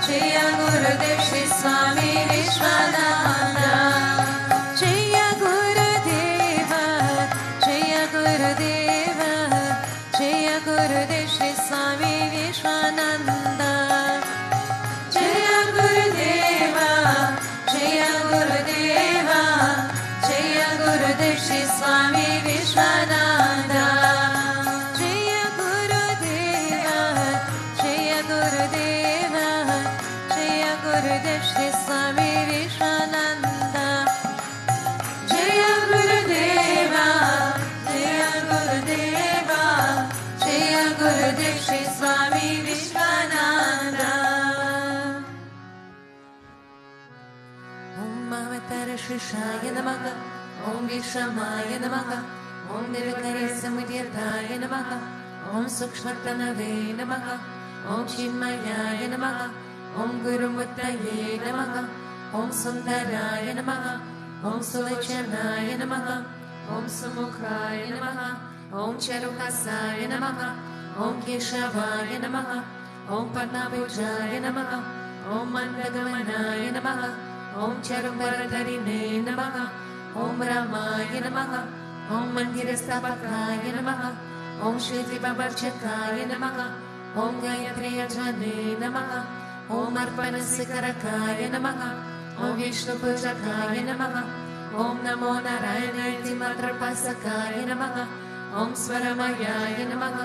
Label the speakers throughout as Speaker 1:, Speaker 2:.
Speaker 1: Jaya Gurudev Shri Swami Swami Vishwananda. Jaya Gurudeva, Jaya Gurudeva, Jaya Gurudev Sri Swami Vishwananda. Jaya Gurudeva, Jaya Gurudeva, Jaya Gurudev Sri Swami Vishwananda. Om Avatara Shishaya Namaha, Om Vishamaya Namaha, Om Nirvikare Samudyataya Namaha, Om Sukshmatanave Namaha, Om Chinmayaya Namaha, Om Gurumutaye Namaha, Om Sundaraya Namaha, Om Sulachanaya Namaha, Om Sumukhaya Namaha, Om Charukasaya Namaha, Om Keshavaya Namaha, Om Padmabhujaya Namaha, Om Mandagamanaya Namaha, Om Charumbaradharine Namaha, Om Ramaya Namaha, Om Mandirastapakaya Namaha, Om Shri Bhutabhrteshwarnath Namaha, Om Gayatri Ajane Namaha, Om Arpanasikarakaya Namaha, Om Vishnu Pujakaya Namaha, Om Namo Narayanaiti Mantrapasakaya Namaha, Om Swaramayaya Namaha,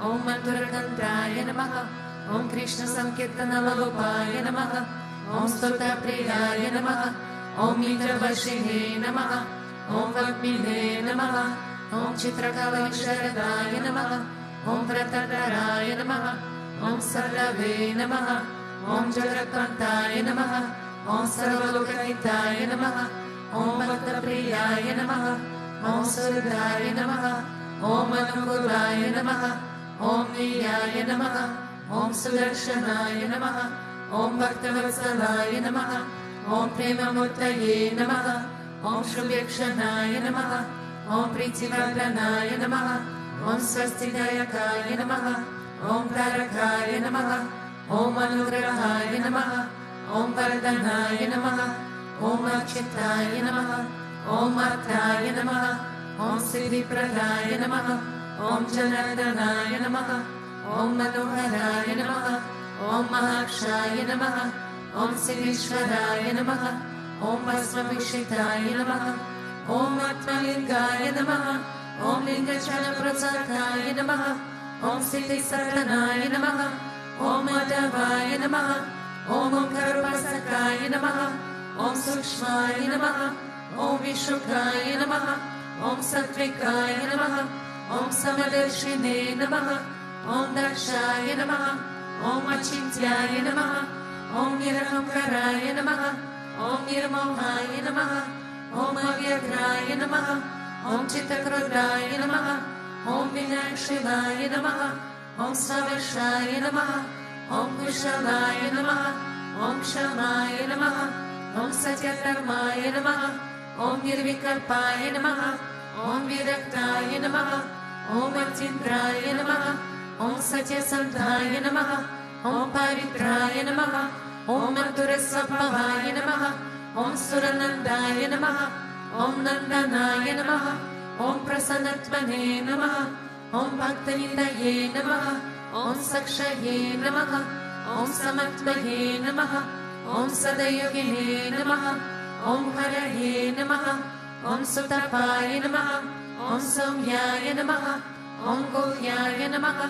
Speaker 1: Om Manturakantaya Namaha, Om Krishna Sankirtana Lalupaya Namaha, Om Stuta Priyaya Namaha, Om Indravashine Namaha, Om Vakmine Namaha, Om Chitrakala Visharadaya Namaha, Om Vratataraya Namaha, Om Sarvave Namaha, Om Jagakantaya Namaha, Om Sarvalokahitaya Namaha, Om Bhaktapriyaya Namaha, Om Surdaya Namaha, Om Anukulaya Namaha, Om Niyaya Namaha, Om Sudarshanaya Namaha, Om Bhaktavatsalaya Namaha, Om Premamurtaye Namaha, Om Shubhyakshanaya Namaha, Om Pritivardhanaya Namaha, Om Swastidayakaya Namaha, Om Tarakaya Namaha, Om Anugrahaya Namaha, Om Vardhanaya Namaha, Om Achyataya Namaha, Om Arthaya Namaha, Om Siddhipradaya Namaha, Om Janardhanaya Namaha, Om Manoharaya Namaha, Om Mahakshaya Namaha, Om Siddhishwaraya Namaha, Om Vasvabhishitaya Namaha, Om Atmalingaya Namaha, Om Lingachana Prasakaya Namaha, Om Siddhisaranaya Namaha, Om Madhavaya Namaha, Om Omkarupasakaya Namaha, Om Sukshmaya Namaha, Om Vishukaya Namaha, Om Satvikaya Namaha, Om Samadarshine Namaha, Om Darshaya Namaha, Om Achintyaya Namaha, Om Nirahamkaraya Namaha, Om Nirmohaya Namaha, Om Avyagraya Namaha, Om Chittakrudaya Namaha, Om Vinakshivaya Namaha, Om Savashaya Namaha, Om Kushalaya Namaha, Om Shamaya Namaha, Om Satyakarmaya Namaha, Om Nirvikalpaya Namaha, Om Viraktaya Namaha, Om Atindraya Namaha, Om Satyasandhaya Namaha, Om Pavitraya Namaha, Om Madhurasvabhavaya Namaha, Om Suranandaya Namaha, Om Nandanaya Namaha, Om Prasannatvane Namaha, Om Bhaktanindaye Namaha, Om Sakshaye Namaha, Om Samatvaye Namaha, Om Sadayogine Namaha, Om Haraye Namaha, Om Sutapaya Namaha, Om Saumyaya Namaha, Om Guhyaya Namaha,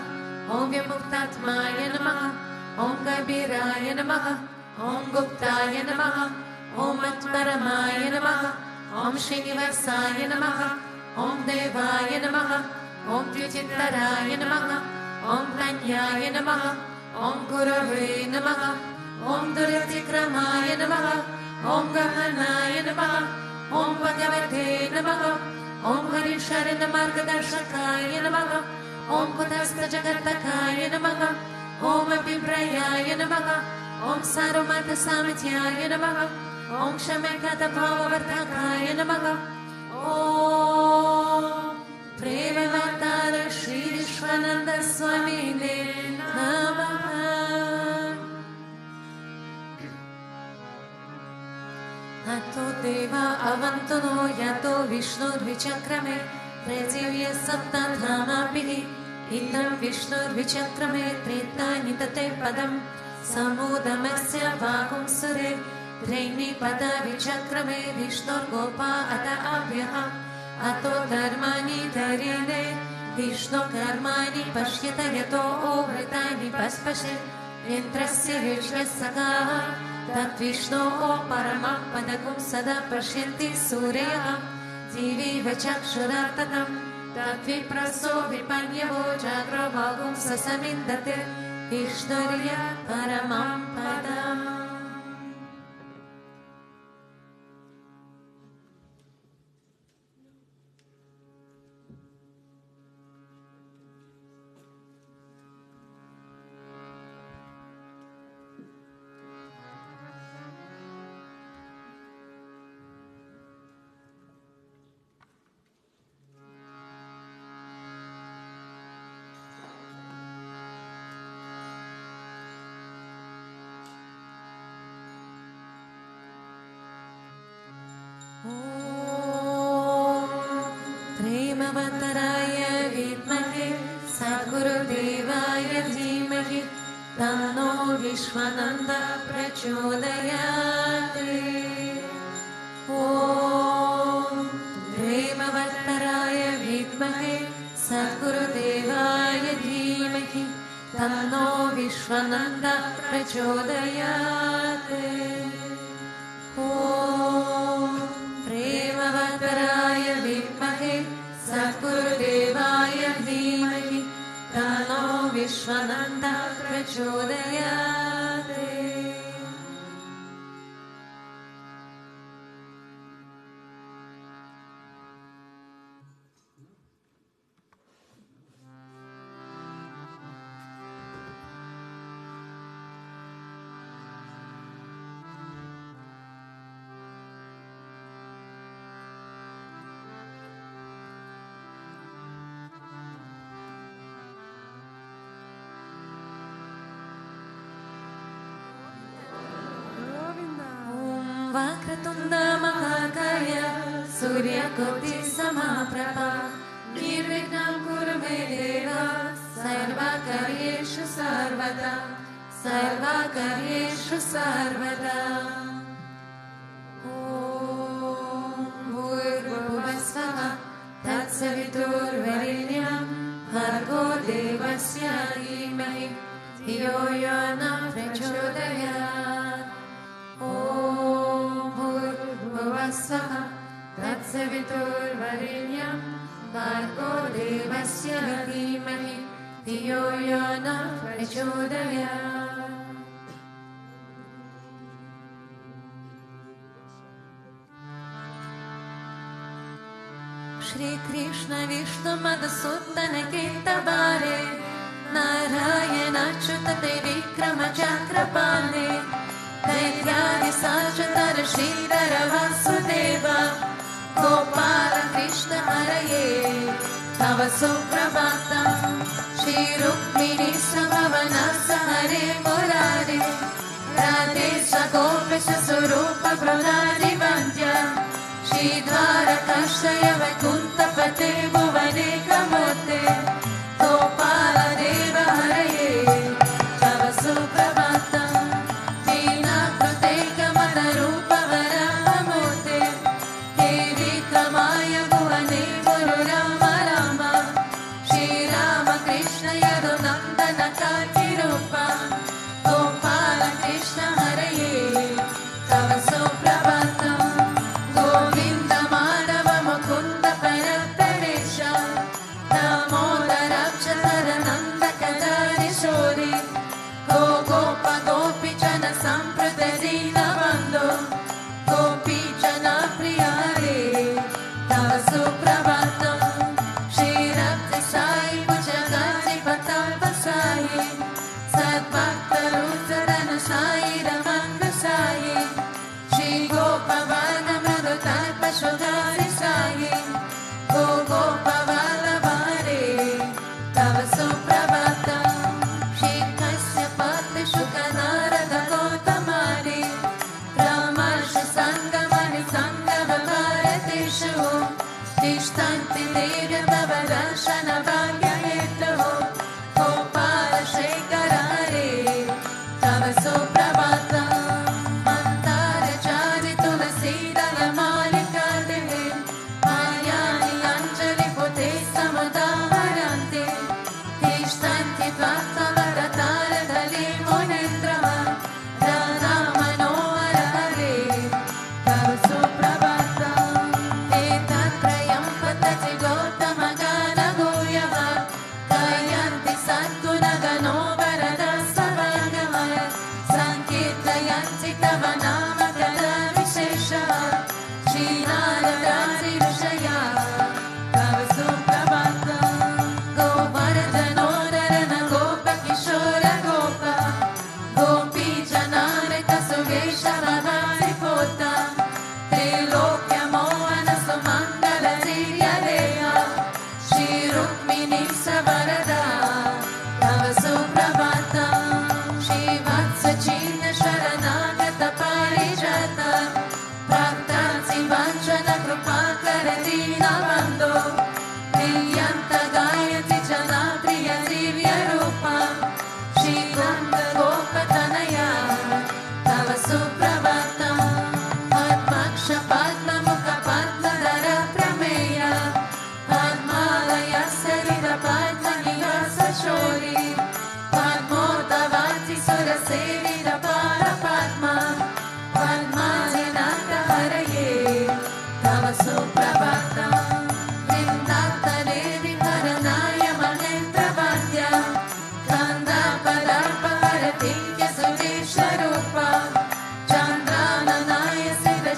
Speaker 1: Om Vyamuktatmaya Namaha, Om Kabiraya Namaha, Om Guptaya Namaha, Om Atmaramaya Namaha, Om Srinivasaya Namaha, Om Devaya Namaha, Om Vyuchitaraya Namaha, Om Pranyaya Namaha, Om Gurave Namaha, Om Duryatikramaya Namaha, Om Gahanaya Namaha, Om Bhagavate Namaha, Om Harisharana Margadarshakaya Namaha, Om Kutastha Jagartakaya Namaha, Om Abhiprayaya Namaha, Om Sarumata Samityaya Namaha, Om Shamekata Bhavavartakaya Namaha, Om Premavatara Sri Vishwananda Swami Namaha. Ato Deva Avantono Yato Vishnur Vichakrame Prezivya Saptadhamapihi Idam Vishnur Vichakrame Tritani Tate Padam Samudamasya Vahum Sure Traini Pada Vichakrame Vishnur Gopa Ata Abhyaha अतो कर्माणि धरिणे विष्णु कर्माणि पश्यत यतो वृतानि पस्पशे यन्त्रस्य विश्वसखाः तद्विष्णोः परमं पदकं सदा पश्यन्ति सूर्यः जीवीव चक्षुरार्ततं तद्विप्रसो विपन्यवो जाग्रो भागुं ससमिन्दते विष्णुर्य परमं पदम्. प्रेमवतराय विद्महे सद्गुरुदेवाय धीमहि तन्नो विश्वनन्द प्रचोदयात्. ॐ प्रेमवतराय विद्महे सद्गुरुदेवाय धीमहि तन्नो विश्वनन्द प्रचोदयात्. प्रेमवतराय विद्महे सद्गुरुदेवाय धीमहि तन्नो विश्वनन्द प्रचोदयात्. वक्रतुण्ड महाकाय सूर्यकोटिसमप्रभा निर्विघ्नं कुरु मे देव सर्वकार्येषु सर्वदा सर्वकार्येषु सर्वदा. ॐ भूर्भुवस्वः तत्सवितुर्वरेण्यं भर्गो देवस्य धीमहि धियो यो न प्रचोदयात्. भुवस्वः तत्सवितुर्वरेण्यं भर्गो देवस्य धीमहि धियो यो न प्रचोदयात्. श्री कृष्ण विष्णु मधुसूदन कीर्तबारे नारायण अच्युत विक्रम चक्रपाणे दैत्यादि साचतर श्रीधर वासुदेव गोपाल कृष्ण हरये तव सुप्रभातं. श्री रुक्मिणी स्वभवन हरे मुरारे राधे गोपेश स्वरूप प्रदारि वन्द्य श्री द्वारकाश्रय वैकुण्ठपते भुवने कमोते गोपाल देव हरये तव सुप्रभातं.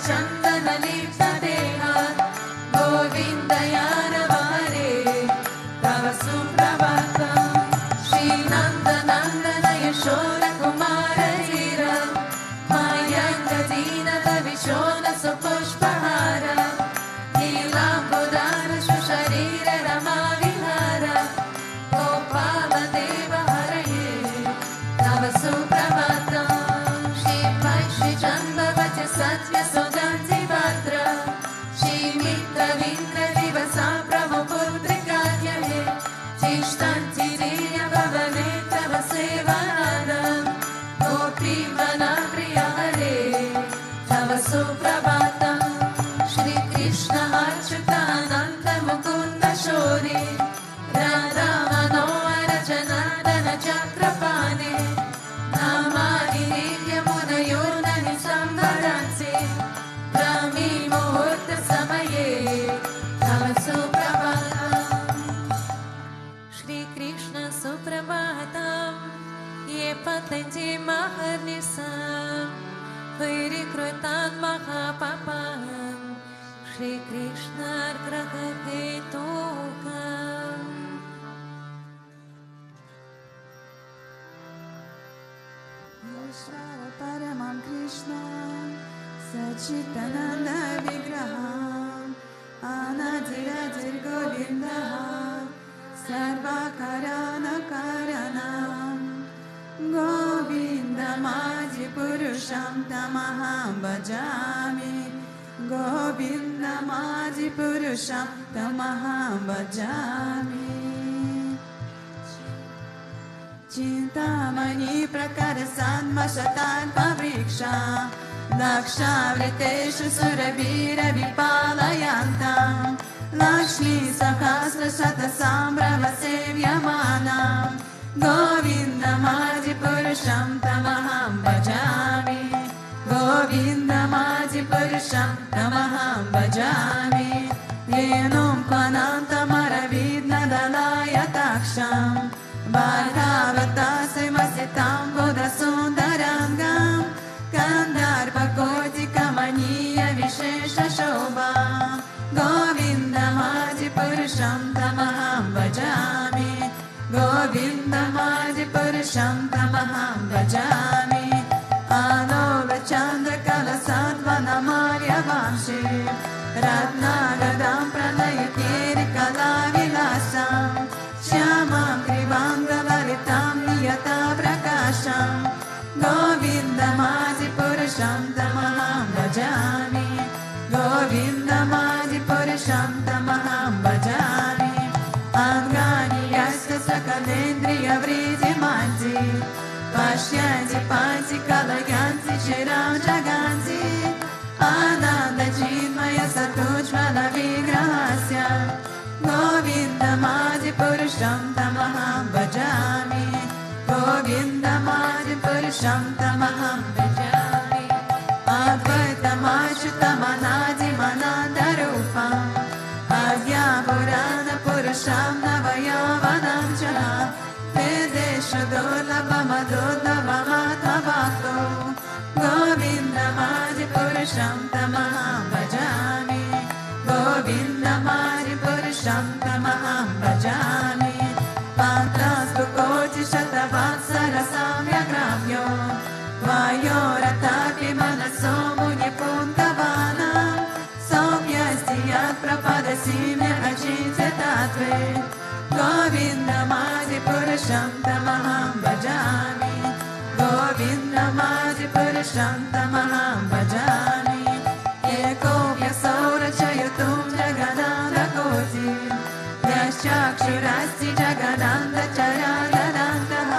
Speaker 1: चन्दनलिप्तदेहा गोविन्दयानवारे तव सुप्रभातम् श्रीनन्दनन्दन यशोदकुमार धीर मायङ्गदीनत विशोद सुपुष्पहार नीलाम्बुदार सुशरीर रमा विहार गोपालदेव हरये तव सुप्रभातम् श्रीजम्बवच सत्य सुगन्धि भद्र श्रीमित्रवीन्द्र दिवसा प्रभुपुत्रिकार्यहे तिष्ठन्ति भवने तव सेवानादम् गोपीवना प्रिय हरे तव सुप्रभातम् श्रीकृष्ण अच्युतानन्द मुकुन्द शौरि राधा मनोहर जनार्दन चक्रपाणे नामानि दिव्यमुनयो ननि सम्भरन्ति ब्राह्मी मुहूर्त समये तव सुप्रभातम् श्रीकृष्ण सुप्रभातम् ये पतन्ति महर्निशम् वैरिकृतान् महापापान् श्रीकृष्णार्ग्रहहेतुकम्
Speaker 2: ईश्वर परमं कृष्ण सच्चिदानन्द विग्रहम् अनादिरधिर्गोविन्दः सर्वकारणकारणम् गोविन्दमादिपुरुषं तमहं भजामि गोविन्दमादिपुरुषं तमहं भजामि चिन्तामणि प्रकरसन्मशतात्मवृक्षा दक्षावृतेषु सुरवीरविपालयन्ताम् लक्ष्मीसहस्रशतसाम्भ्रमसेव्यमानाम् गोविन्दमादिपुरुषं तमहं भजामि गोविन्दमादिपुरुषं तमहं भजामि येनुं क्वनान्तमरविघ्नदलायताक्षम् बाधावतासिमसिताम्बुधसुन्दराङ्गां कन्दार्पकोटिकमनीयविशेषशोभा गोविन्दमादिपुरुषं तमहं भजामि गोविन्दमादिपुरुषं तमहं भजामि आलोलचन्द्रकलसात्वनमार्यवांशे रत्नागदां प्रणयकीर्कलाविलासम् श्यामां त्रिवाङ्गललितां नियता प्रकाशम् गोविन्दमादिपुरुषं तमहं भजामि गोविन्दमादिपुरुषं तमहं भजामि अङ्गानि यस्य सकलेन्द्रियवृद्धिमान्ति पश्यन्ति पान्ति कलयन्ति चिरं जगन्ति आनन्दचिन्मय सतोज्ज्वलविग्रहस्य गोविन्दमादिपुरुषं तमहं भजामि गोविन्दमादिपुरुषं तमहं भजामि अद्वैतमच्युतमनादिमनान्तरूपम् अद्यापुराणपुरुषं नवयौवनं च वेदेषु दुर्लभमदुर्लभमात्मभक्तो गोविन्दमादिपुरुषं तमहं भजामि गोविन्दमादिपुरुषं तमहं भजामि पात्रास्तु कोटिशतवात्सरसाम्यग्राम्यो वायोरथापि मनसो मुनिपुङ्गवानां सौम्यस्ति यत्प्रपदसि मे अचिन्त्यतात्वे गोविन्दमादिपुरुषं तमहं भजामि गोविन्दमादिपुरुषं तमहं भजामि एकोऽप्यसौ रचयितुं जगदानकोटि यश्चाक्षुरस्ति जगदान्तचराचरान्तः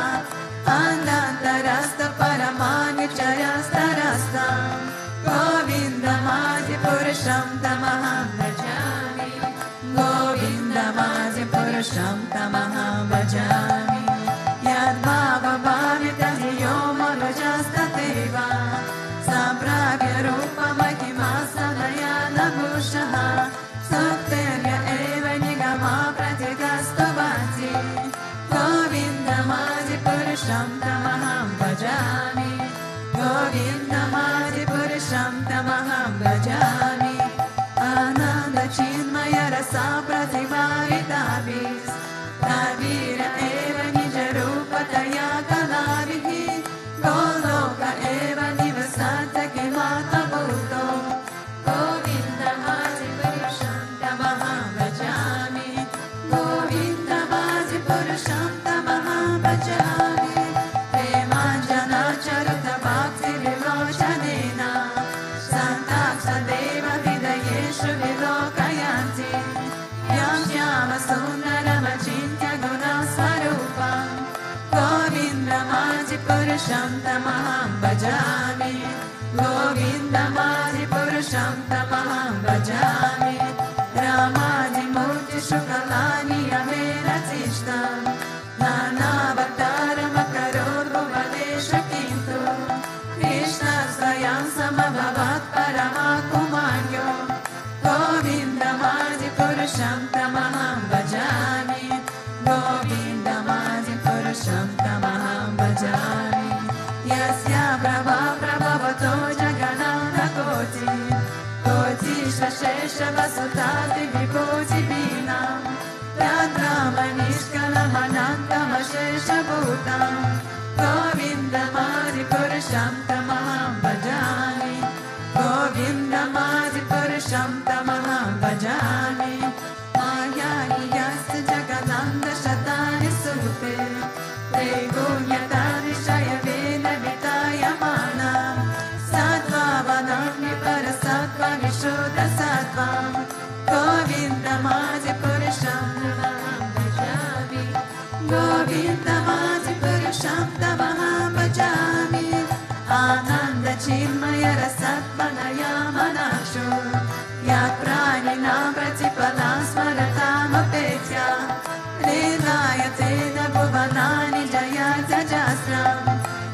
Speaker 2: अनन्तरस्तपरमानिचरस्तरस्ताम् गोविन्दमादिपुरुषं तमहं भजामि गोविन्दमादिपुरुषं तमहं भजामि यद्भावभावितधियो मनुजस्तथैव सम्प्राप्य रूपमहिमासनया नभूषः सुप्तेर्य एव निगमा प्रतिगस्तु वाचि गोविन्दमादिपुरुषं तमहं भजामि गोविन्दमादिपुरुषं तमहं भजामि आनन्द चिन्मय रसा प्रतिभाविताभिः ताभिर एव निजरूपतया कलाभिः गोलोक एव निवसत् किमात्मभूतो गोविन्दमादिपुरुषं तमहं भजामि गोविन्दमादिपुरुषं तमहं भजामि प्रेमाञ्जनाचरितभक्तिविलोचनेन सन्ताक्षदेव हृदयेषु विलोकयन्ति यं श्यामसुन्दरमचिन्त्य गुणस्वरूपं गोविन्दमादिपुरुषं तमहं भजामि गोविन्दमादिपुरुषं तमहं भजामि रामादिमूर्तिषु कलानि यमेन चिष्टं नानावतारमकरोद्भुवनेषु किन्तु कृष्णः स्वयं समभवत् परमाकुमार्यो गोविन्दमादिपुरुषं तमहं भजामि गोविन्दमादिपुरुषं तमहं भजामि यस्य प्रभवतो जगन्नाथकोटि कोटिशेषवसुतादिविभूतिभिन्नां तद्ब्रह्मनिष्कलमनन्तमशेषभूतं गोविन्दमादिपुरुषं तमहं भजामि गोविन्दमादिपुरुषं तमहं भजामि मायानि यस्य जगदन्तशतानि सूते त्रैगुण्यतानि शयवेन वितायमानं सत्त्ववनान्यपरसत्त्वविशुद्धसत्त्वं गोविन्दमादिपुरुषं तमहं भजामि गोविन्दमादिपुरुषं तमहं भजामि आनन्दचिन्मय रसत्मनयामनाक्षु यत्प्राणिनां प्रतिपदां स्मरतामुपेत्य लीलायतेन भुवनानि जयत्यजस्रं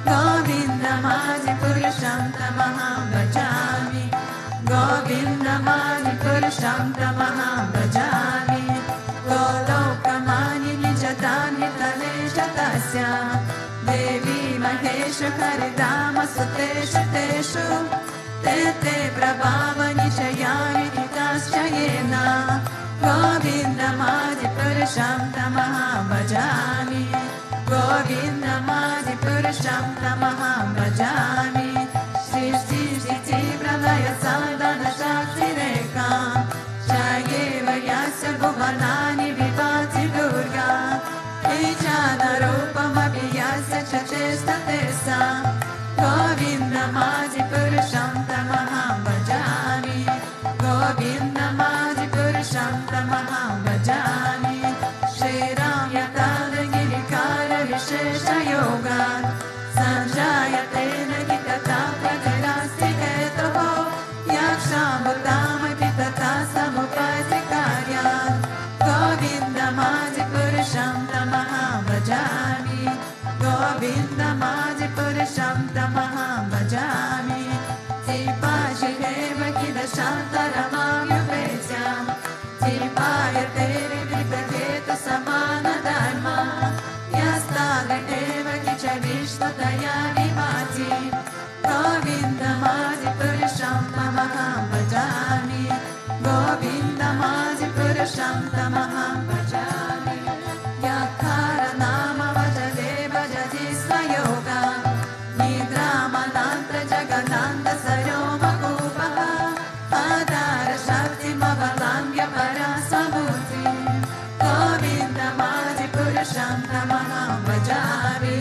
Speaker 2: गोविन्दमादिपुरुषं तमहं भजामि गोविन्दमादिपुरुषं तमहं भजामि गोलोकमानि निजदान्यतलेश तस्य देवी महेश हरिधामसुतेषु तेषु ते ते प्रभावनिचयानि निताश्च येन गोविन्दमादिपुरुषं तमहं भजामि गोविन्दमादिपुरुषं तमहं भजामि सृष्टिस्थितिप्रलयसाधनशक्तिरेका जयेव यस्य भुवनानि विभाति दुर्गा ईशानरूपमपि यस्य च चेष्टते सा गोविन्दमादिपुरुषं तमहं भजामि गोविन्दमादिपुरुषं तमहं भजामि श्रीराम यतालगिरिकारविशेषयोगात् सञ्जायतेन तथा प्रगरास्ति हेतुः यक्षामृतामपि तथा समुपैति कार्यात् गोविन्दमादिपुरुषं तमहं भजामि गोविन्दमादिपुरुषं तमहं भजामि दीपाशिहेव किल शान्तरमायुपेत्यां दीपायते विविधहेतु समानधर्म यस्ताग एव किच विष्णुतया विभाति गोविन्दमादिपुरुषं तमहं भजामि गोविन्दमादिपुरुषं तमहं भजामि यत्कारनामवजते भजति स्वयोगा निद्रामनान्तजगन्नाथसरोमकूपः आधारशक्तिमवलम्ब्य परासमूर्ति गोविन्दमादिपुरुषं तमहं भजामि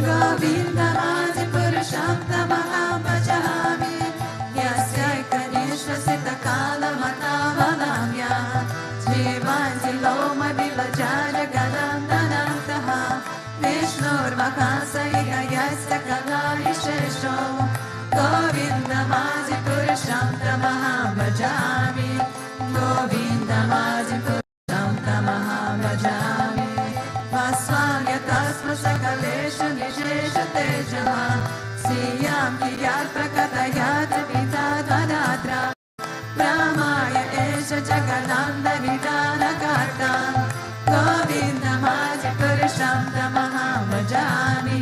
Speaker 2: गोविन्दमादिपुरुषं तमहं भजामि यस्यैकनिश्वसितकालमतावलम्ब्य जीवाञ्जिलोमविभजाजगदन्तनन्तः विष्णुर्महाशयः यस्य कलाविशेषो गोविन्दमादिपुरुषं तमहं भजामि गोविन्दमादिपुरुषं तमहं भजामि वस्वाम्यतस्मसकलेषु निशेषतेजः श्रियां कियात् प्रकटयात् पिता तदात्र ब्रह्माय एष जगन्नाथविधानकर्ता गोविन्दमादिपुरुषं तमहं भजामि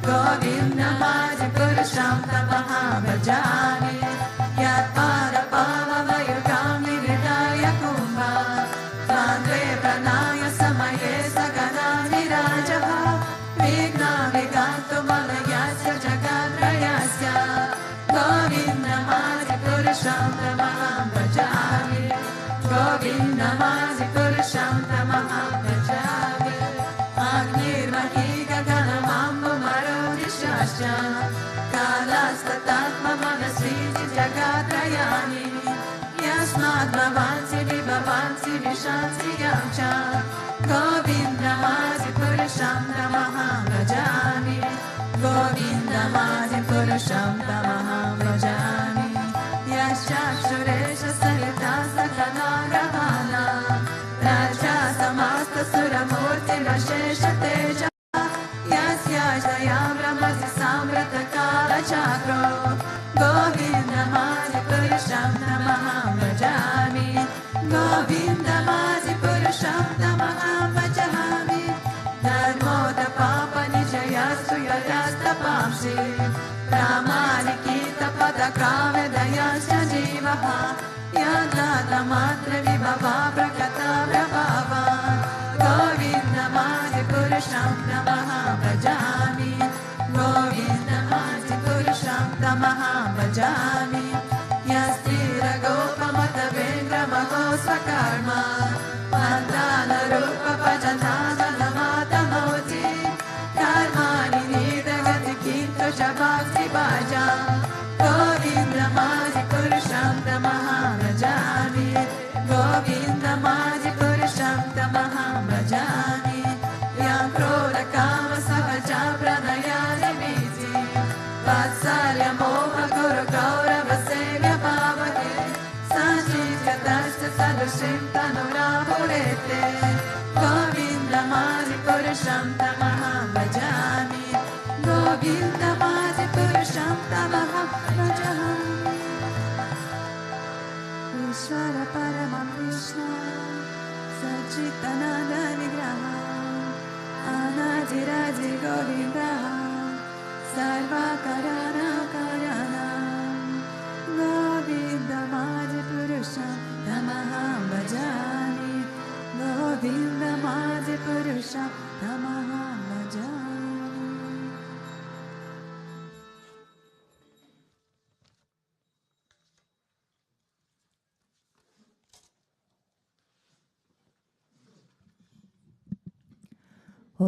Speaker 2: गोविन्दमादिपुरुषं तमहं भजामि यत्पाद tamaham bhajami. Govindamadi purusham tamaham bhajami. Agnirmahi gaganamambu marudishascha. Kalastatatma manasviji jagatrayani. Yasmad bhavansi vibhavansi vishansi yamcha. Govindamadi purusham tamaham bhajami. Govindamadi purusham tamaham bhajami. Yaschakshuresha salita sakadagravana. Raja samasta suramurti vashesha teja. Yasyajaya brahmasi samrata kala chakro. Govindamadi purusham tamaham bhajami. Govindamadi purusham tamaham bhajami. Dharmota papa nijayastu yayasta pamsi. Pramanikita padakrame dayasya jivaha. Yadata matra vibhava prakata prabhava. Govindamadi purusham tamaham bhajami. Govindamadi purusham tamaham bhajami. Yastira gopamata vendra mahosva karma. Mandala rupa bhajantana namata moti. Karmani nidagati kinto shabhakti bhajam. Govindamadi purusham tamaham bhajami. Govindamadi purusham tamaham bhajami. Yam krodha kama sahaja pranayani miti. Vatsalya moha guru gaurava sevya bhavate. Sanjitya dashta sadushim tanurahurete. Govindamadi purusham tamaham bhajami. Govindamadi purusham tamaham bhajami. Ishvara paramam Krishna Sachitananda Vigraha Anadiraji Govinda Sarva Karana Karana Govindamadi purusham tamaham bhajami. Govindamadi purusham tamaham bhajami.
Speaker 1: Om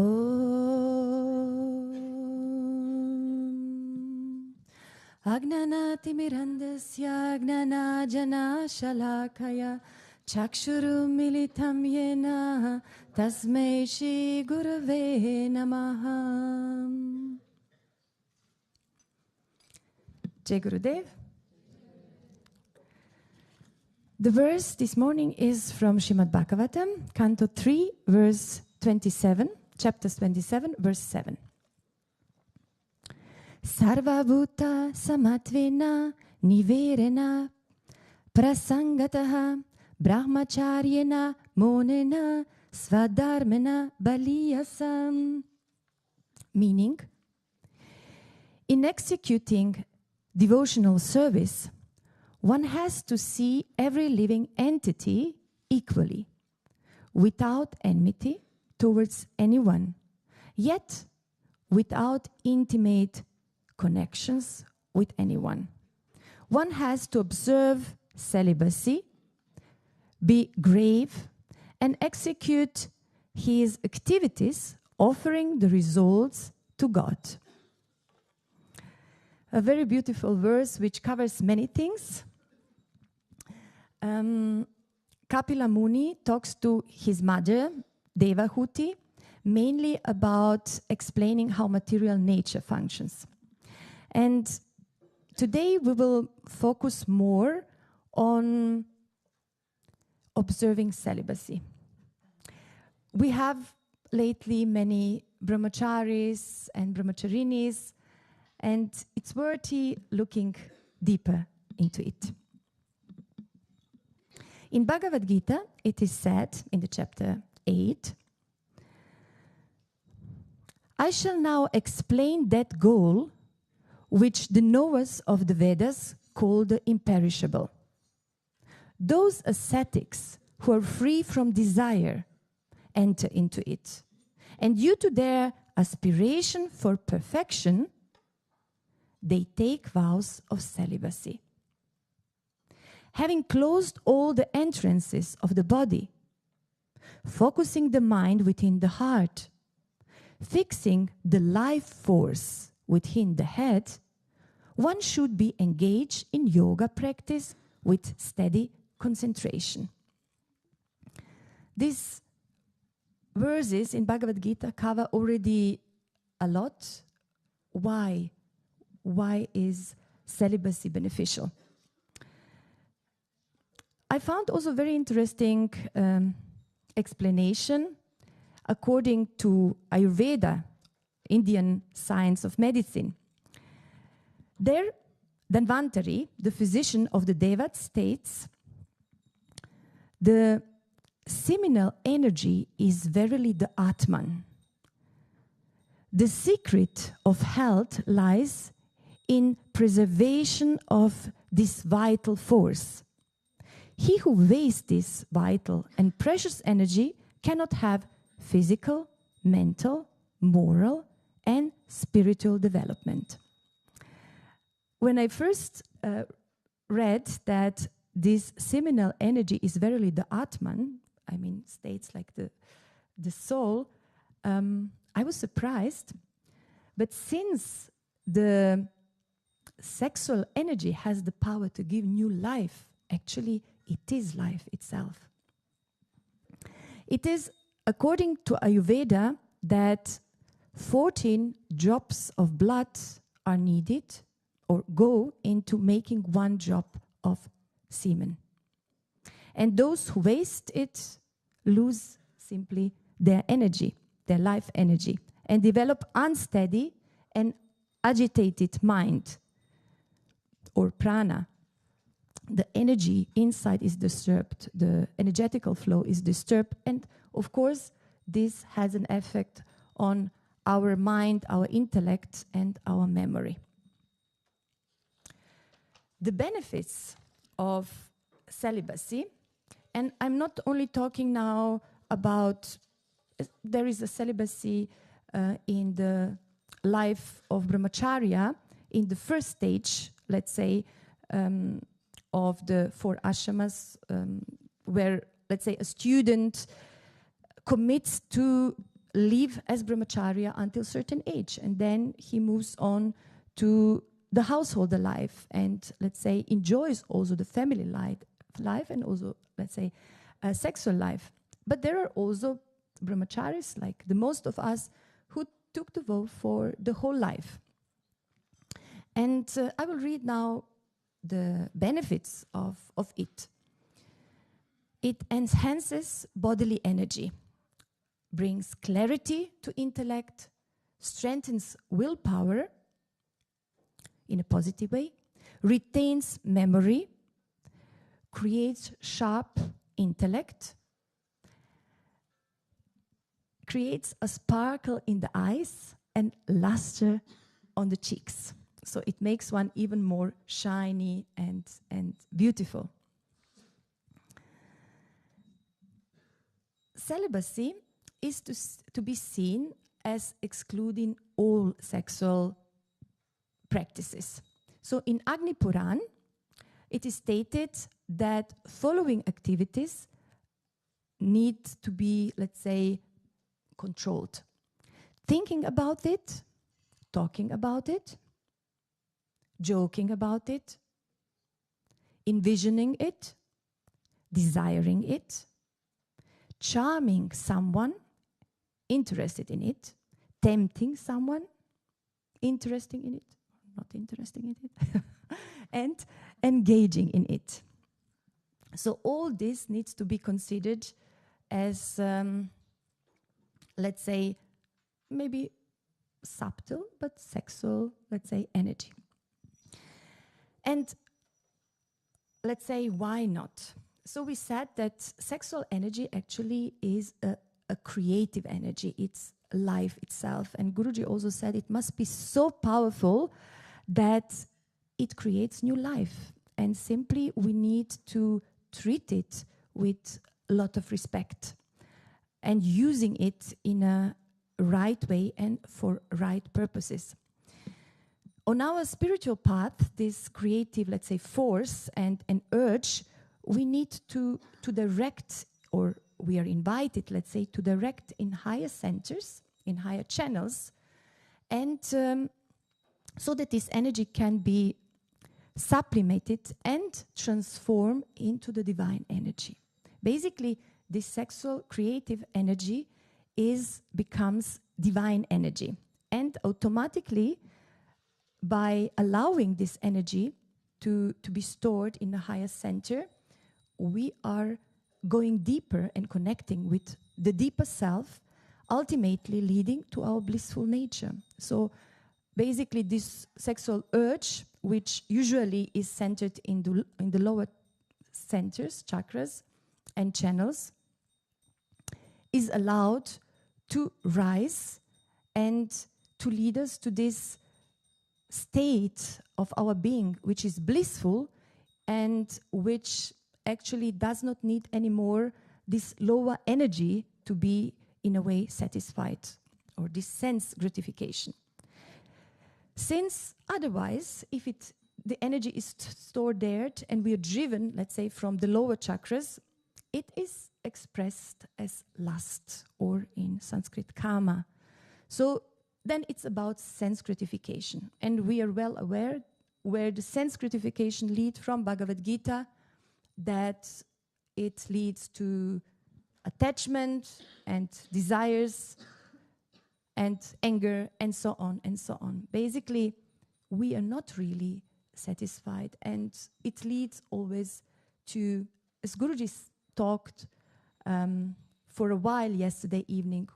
Speaker 1: Agnanatimirandasya Agnanajana Shalakaya Chakshuru Militam Yena Tasmai Shri Gurave Namaha. Jai Gurudev. The verse this morning is from Srimad Bhagavatam, Canto 3, verse 27. Chapter 27, verse 7. Sarva bhuta samatvena niverena prasangataha brahmacharyena monena svadharmena baliyasam. Meaning, in executing devotional service, one has to see every living entity equally, without enmity towards anyone, yet without intimate connections with anyone. One has to observe celibacy, be grave, and execute his activities, offering the results to God. A very beautiful verse which covers many things. Kapila Muni talks to his mother, Devahuti, mainly about explaining how material nature functions. And today we will focus more on observing celibacy. We have lately many brahmacharis and brahmacharinis, and it's worthy looking deeper into it. In Bhagavad Gita, it is said in the chapter 8, I shall now explain that goal which the knowers of the Vedas call the imperishable. Those ascetics who are free from desire enter into it, and due to their aspiration for perfection, they take vows of celibacy. having closed all the entrances of the body, focusing the mind within the heart, fixing the life force within the head, one should be engaged in yoga practice with steady concentration. These verses in Bhagavad Gita cover already a lot. Why? Why is celibacy beneficial? I found also very interesting explanation according to Ayurveda, Indian science of medicine. There, Dhanvantari, the physician of the Devas, states, the seminal energy is verily the Atman. The secret of health lies in preservation of this vital force. He who wastes this vital and precious energy cannot have physical, mental, moral, and spiritual development. When I first read that this seminal energy is verily the Atman, I mean, states like the soul, I was surprised. But since the sexual energy has the power to give new life, actually, it is life itself. It is, according to Ayurveda, that 14 drops of blood are needed or go into making 1 drop of semen. And those who waste it lose simply their energy, their life energy, and develop unsteady and agitated mind or prana. The energy inside is disturbed, the energetical flow is disturbed, and of course this has an effect on our mind, our intellect, and our memory. The benefits of celibacy, and I'm not only talking now about, there is a celibacy in the life of brahmacharya in the first stage, let's say, of the 4 ashramas, where, let's say, a student commits to live as brahmacharya until a certain age, and then he moves on to the household life and, let's say, enjoys also the family life and also, let's say, sexual life. But there are also brahmacharis, like the most of us, who took the vow for the whole life. And I will read now the benefits of it. It enhances bodily energy, brings clarity to intellect, strengthens willpower in a positive way, retains memory, creates sharp intellect, creates a sparkle in the eyes and luster on the cheeks. So it makes one even more shiny and beautiful. Celibacy is to be seen as excluding all sexual practices. So in Agni Puran, it is stated that following activities need to be, let's say, controlled. Thinking about it, talking about it, joking about it, envisioning it, desiring it, charming someone, interested in it, tempting someone, interested in it, not interested in it, and engaging in it. So all this needs to be considered as, let's say, maybe subtle, but sexual, let's say, energy. And let's say, why not? So we said that sexual energy actually is a creative energy. It's life itself. And Guruji also said it must be so powerful that it creates new life. And simply we need to treat it with a lot of respect and using it in a right way and for right purposes. On our spiritual path, this creative, let's say, force and an urge, we need to direct, or we are invited, let's say, to direct in higher centers, in higher channels, and so that this energy can be supplemented and transformed into the divine energy. Basically, this sexual creative energy becomes divine energy, and automatically, by allowing this energy to be stored in a higher center, we are going deeper and connecting with the deeper self, ultimately leading to our blissful nature. So basically this sexual urge, which usually is centered in the lower centers, chakras and channels, is allowed to rise and to lead us to this state of our being, which is blissful and which actually does not need anymore this lower energy to be in a way satisfied, or this sense gratification. Since otherwise, if the energy is stored there and we are driven, let's say, from the lower chakras, it is expressed as lust, or in Sanskrit kama. So then it's about sense gratification. And we are well aware where the sense gratification leads from Bhagavad Gita, that it leads to attachment and desires and anger and so on and so on. Basically, we are not really satisfied, and it leads always to, as Guruji talked for a while yesterday evening,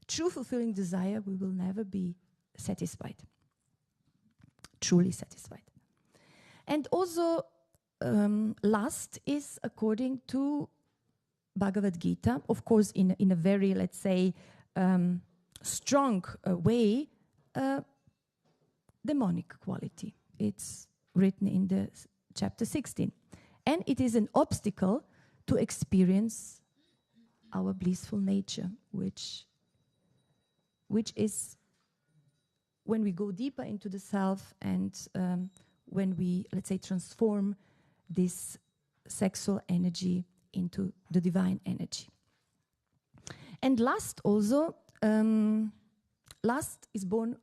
Speaker 1: true fulfilling desire, we will never be satisfied, truly satisfied. And also, lust is, according to Bhagavad Gita, of course in a very, let's say, strong way, demonic quality. It's written in the chapter 16. And it is an obstacle to experience our blissful nature, which is when we go deeper into the self, and when we, let's say, transform this sexual energy into the divine energy. And lust also, lust is born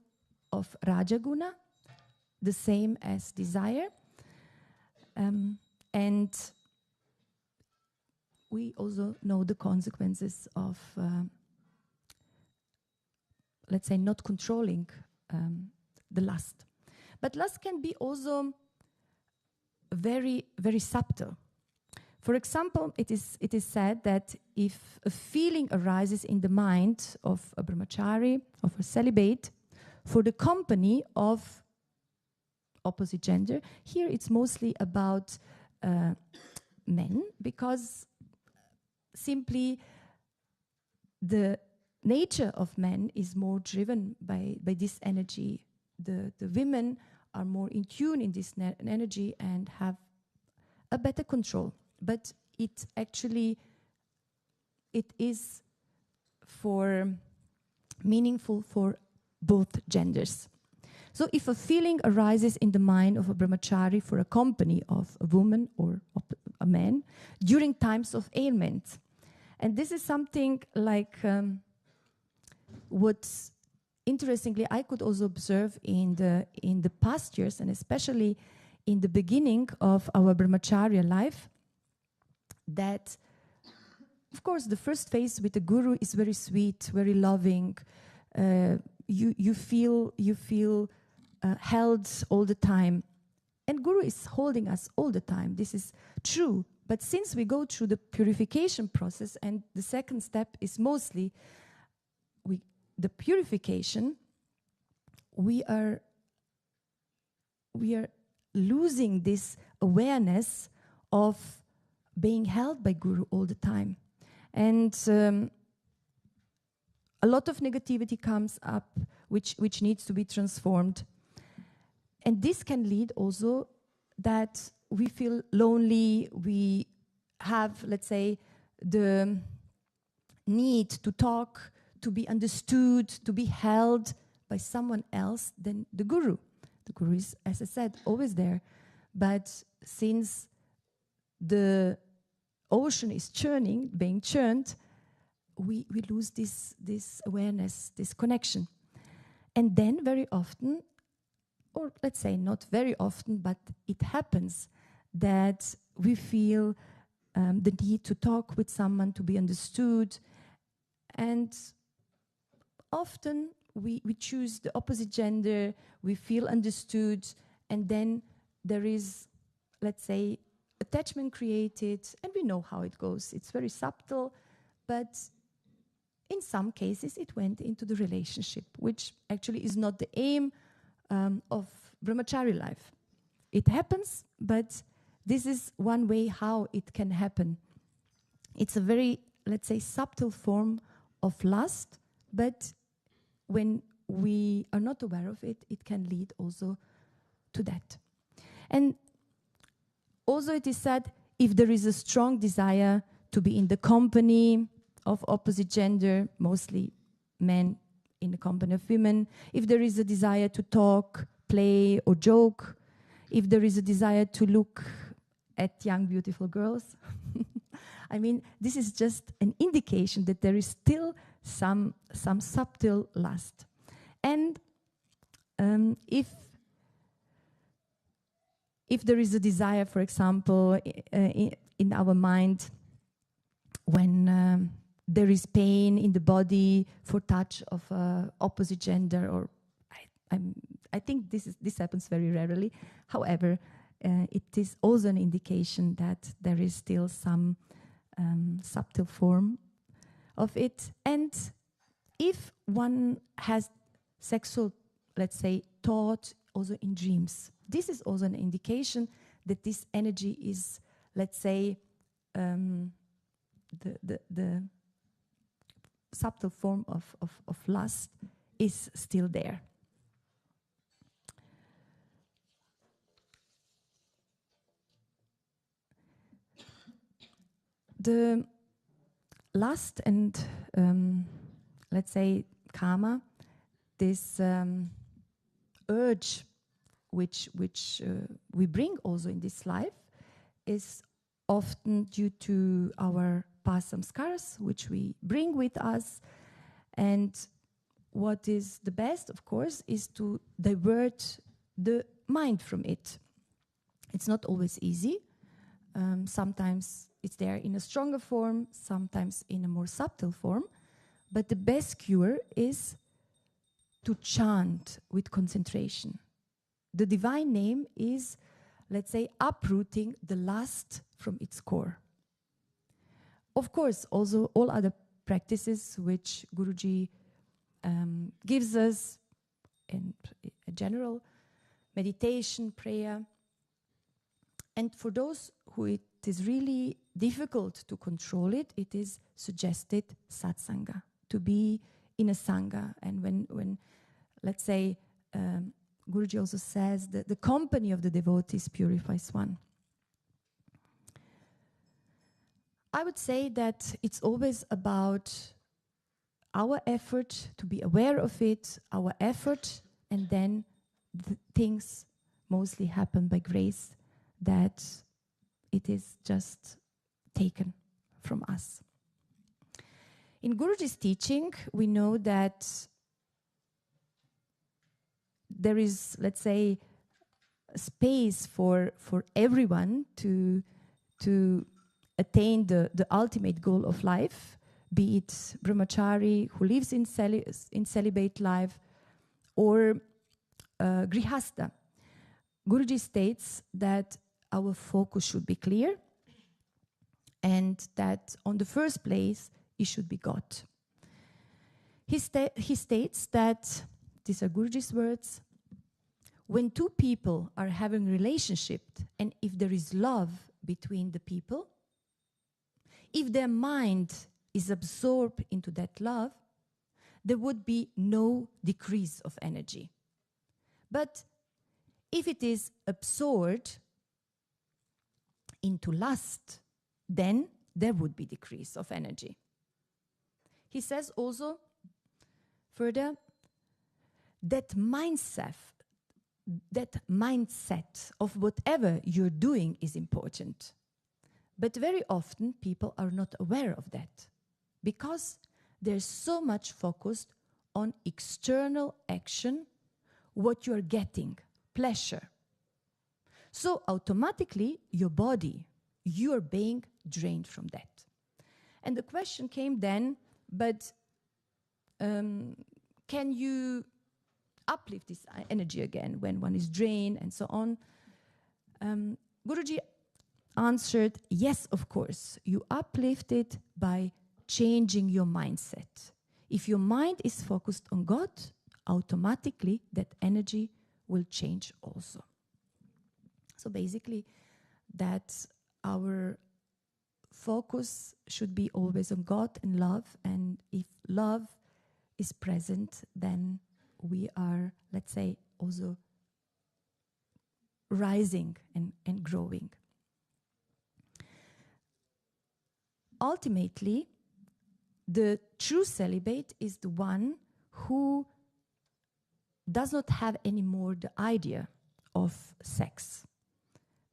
Speaker 1: of Rajaguna, the same as desire. And we also know the consequences of, let's say, not controlling the lust. But lust can be also very, very subtle. For example, it is said that if a feeling arises in the mind of a brahmachari, of a celibate, for the company of opposite gender, here it's mostly about men, because simply the nature of men is more driven by this energy. The women are more in tune in this energy and have a better control. But it is meaningful for both genders. So if a feeling arises in the mind of a brahmachari for a company of a woman or a man during times of ailment, and this is something like what interestingly I could also observe in the past years, and especially in the beginning of our brahmacharya life, that of course the first phase with the guru is very sweet, very loving. You feel held all the time, and guru is holding us all the time. This is true. But since we go through the purification process, and the second step is mostly the purification, we are losing this awareness of being held by guru all the time. And a lot of negativity comes up, which needs to be transformed. And this can lead also that we feel lonely, we have, let's say, the need to talk, to be understood, to be held by someone else than the guru. The Guru is, as I said, always there. But since the ocean is churning, being churned, we lose this awareness, this connection. And then very often, or let's say not very often, but it happens that we feel the need to talk with someone, to be understood. And often we choose the opposite gender, we feel understood, and then there is, let's say, attachment created, and we know how it goes. It's very subtle, but in some cases it went into the relationship, which actually is not the aim of brahmachari life. It happens, but this is one way how it can happen. It's a very, let's say, subtle form of lust, but when we are not aware of it, it can lead also to that. And also it is said, if there is a strong desire to be in the company of opposite gender, mostly men in the company of women, if there is a desire to talk, play or joke, if there is a desire to look at young beautiful girls, I mean, this is just an indication that there is still some subtle lust. And if there is a desire, for example, in our mind, when there is pain in the body for touch of opposite gender, or I think this happens very rarely. However, it is also an indication that there is still some subtle form of it. And if one has sexual, let's say, thought also in dreams, this is also an indication that this energy is, let's say, the subtle form of lust is still there. The lust and, let's say, karma, this urge which we bring also in this life, is often due to our past samskaras, which we bring with us. And what is the best, of course, is to divert the mind from it. It's not always easy. Sometimes it's there in a stronger form, sometimes in a more subtle form. But the best cure is to chant with concentration. The divine name is, let's say, uprooting the lust from its core. Of course, also all other practices which Guruji gives us, and a general meditation, prayer. And for those who it is really difficult to control it, it is suggested satsanga, to be in a sangha. And when let's say, Guruji also says that the company of the devotees purifies one. I would say that it's always about our effort to be aware of it, our effort, and then the things mostly happen by grace, that it is just taken from us. In Guruji's teaching, we know that there is, let's say, space for everyone to attain the ultimate goal of life, be it brahmachari who lives in celibate life, or grihastha. Guruji states that our focus should be clear, and that on the first place it should be God. He states that, these are Guruji's words, when two people are having a relationship, and if there is love between the people, if their mind is absorbed into that love, there would be no decrease of energy. But if it is absorbed into lust, then there would be decrease of energy. He says also further that mindset that mindset of whatever you're doing is important. But very often people are not aware of that because they're so much focused on external action, what you're getting, pleasure. So automatically your body, you're being drained from that. And the question came then, but can you uplift this energy again when one is drained and so on? Guruji answered, yes, of course. You uplift it by changing your mindset. If your mind is focused on God, automatically that energy will change also. So basically, that our focus should be always on God and love. And if love is present, then we are, let's say, also rising and growing. Ultimately, the true celibate is the one who does not have anymore the idea of sex.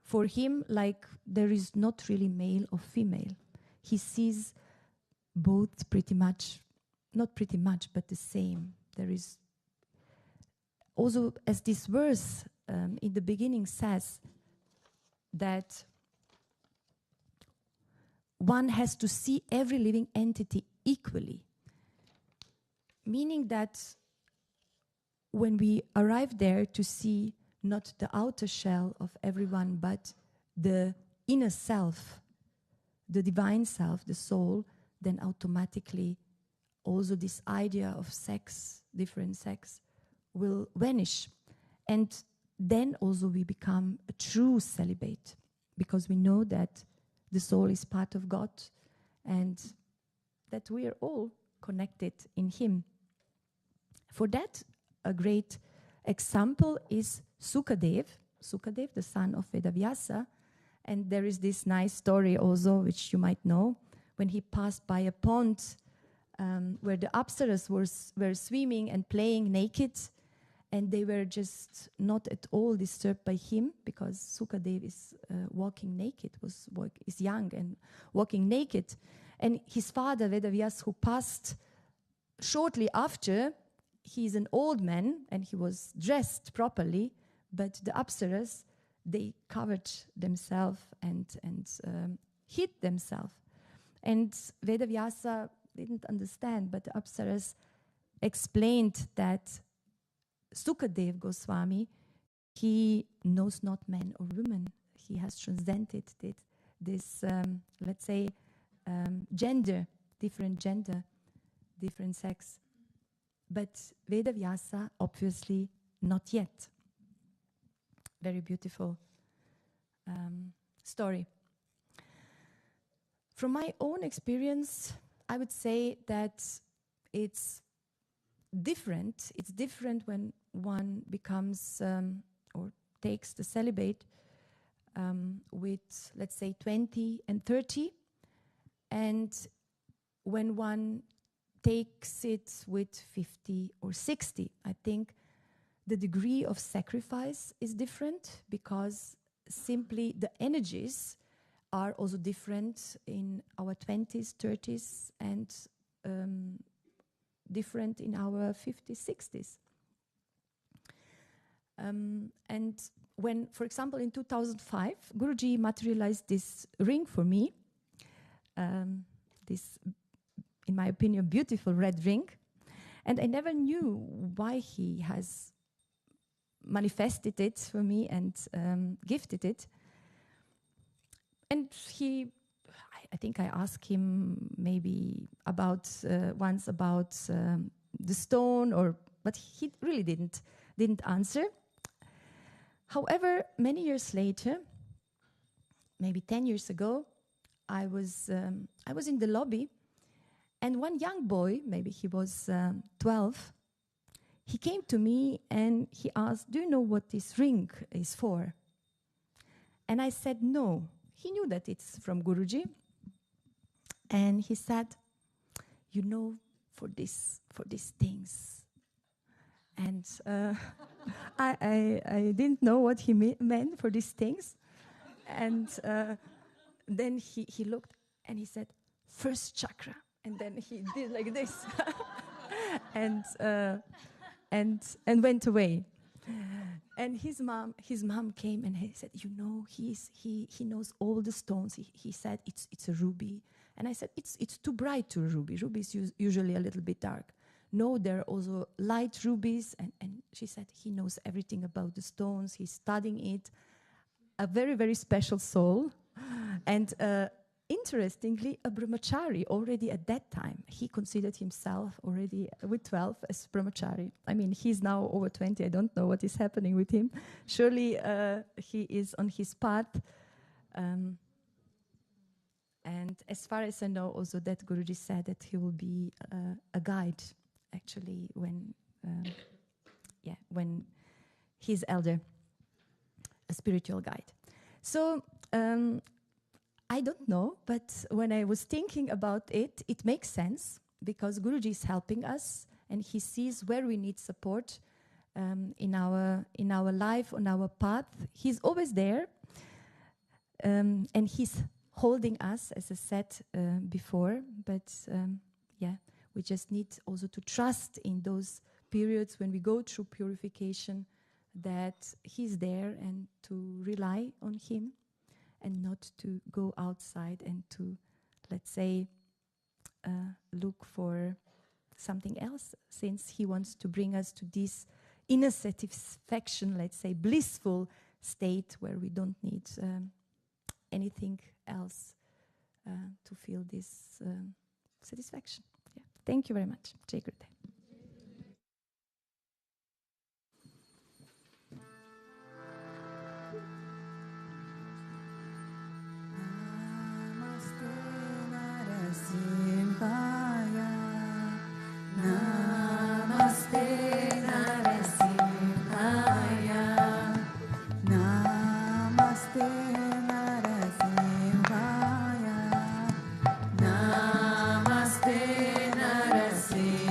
Speaker 1: For him, like, there is not really male or female. He sees both pretty much, not pretty much, but the same. There is also, as this verse in the beginning says, that one has to see every living entity equally. Meaning that when we arrive there to see not the outer shell of everyone, but the inner self, the divine self, the soul, then automatically also this idea of sex, different sex, will vanish. And then also we become a true celibate, because we know that the soul is part of God and that we are all connected in Him. For that, a great example is Sukadev, the son of Vedavyasa. And there is this nice story also, which you might know, when he passed by a pond where the Apsaras were swimming and playing naked, and they were just not at all disturbed by him, because Sukadev is walking naked, is young and walking naked. And his father, Vedavyas, who passed shortly after, he's an old man and he was dressed properly, but the Apsaras, they covered themselves and hid themselves. And Vedavyasa didn't understand, but the Apsaras explained that Sukadev Goswami, he knows not man or woman. He has transcended this, let's say, gender, different sex. But Vedavyasa, obviously, not yet. Very beautiful story. From my own experience, I would say that it's different. It's different when one becomes or takes the celibate with, let's say, 20 and 30, and when one takes it with 50 or 60. I think the degree of sacrifice is different, because simply the energies are also different in our 20s, 30s, and different in our 50s, 60s. And when, for example, in 2005, Guruji materialized this ring for me, this, in my opinion, beautiful red ring, and I never knew why he has manifested it for me and gifted it. And I think I asked him maybe once about the stone, but he really didn't answer. However, many years later, maybe 10 years ago, I was in the lobby, and one young boy, maybe he was 12, he came to me and he asked, "Do you know what this ring is for?" And I said no. He knew that it's from Guruji. And he said, "You know, for these things, And I didn't know what he meant for these things. And then he looked and he said, first chakra. And then he did like this. and went away. And his mom came and he said, you know, he knows all the stones. He said it's a ruby. And I said, it's too bright to a ruby. Ruby is usually a little bit dark. No, there are also light rubies. And she said, he knows everything about the stones. He's studying it. A very, very special soul. And interestingly, a brahmachari already at that time. He considered himself already with 12 as brahmachari. I mean, he's now over 20. I don't know what is happening with him. Surely he is on his path. And as far as I know, also that Guruji said that he will be a guide, actually, when he's elder, a spiritual guide. So I don't know, but when I was thinking about it, it makes sense because Guruji is helping us, and he sees where we need support in our life, on our path. He's always there, and he's holding us, as I said before. But we just need also to trust in those periods when we go through purification that he's there, and to rely on him and not to go outside and to, let's say, look for something else, since he wants to bring us to this inner satisfaction, let's say, blissful state where we don't need anything else to feel this satisfaction. Yeah. Thank you very much. Jai Gurudev.
Speaker 2: Namaste Narasimhaya. Namaste Narasimhaya. Namaste Narasimhaya.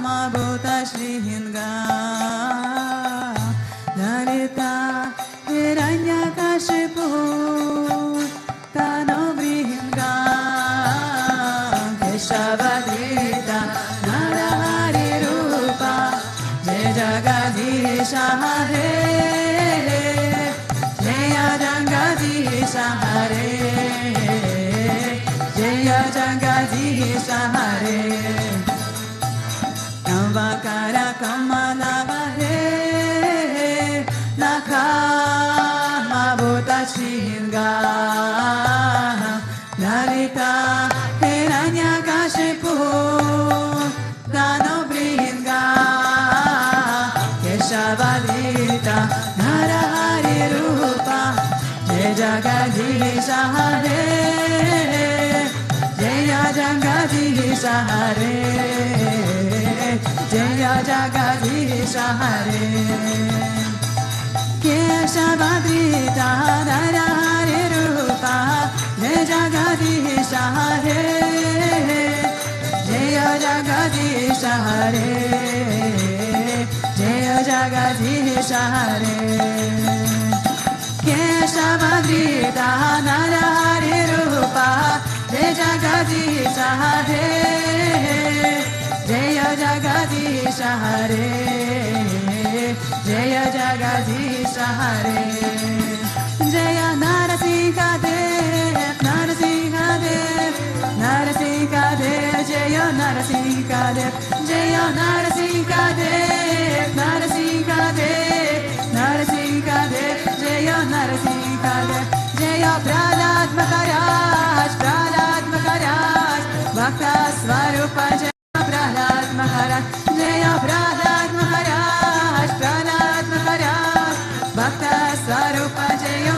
Speaker 2: Mabuta Shrihinga Lalita Hiranyakashipu Tano Vrihinga Keshavadrita Narahari Rupa Jai Jagadisha Hare Jaya Jagadisha Hare Jaya Jagadisha Hare Navakara Kamala Hare Nakha Mabuta Shrihinga Lalita Hiranyakashipu Dano Vrihinga Keshavadrita Narahari Rupa Jai Jagadisha Hare Jaya Jagadisha Hare Jaya Jagadisha Hare Keshavadrita Narahari Rupa Jai Jagadisha Hare Jaya Jagadisha Hare Jaya Jagadisha Hare Keshavadrita Narahari Rupa Jai Jagadisha Hare Jaya Jagadisha Hare Jaya Jagadisha Hare Jaya Narasimha Dev Narasimha Dev Narasimha Dev Jaya Narasimha Dev Jaya Narasimha Dev Narasimha Dev Narasimha Dev Jaya Narasimha Dev Jaya Prahlad Maharaj Prahlad Maharaj Bhakta Swarupa Jaya Prahlad Maharaj Jaya Prahlad Maharaj Prahlad Maharaj Bhakta Swarupa Jaya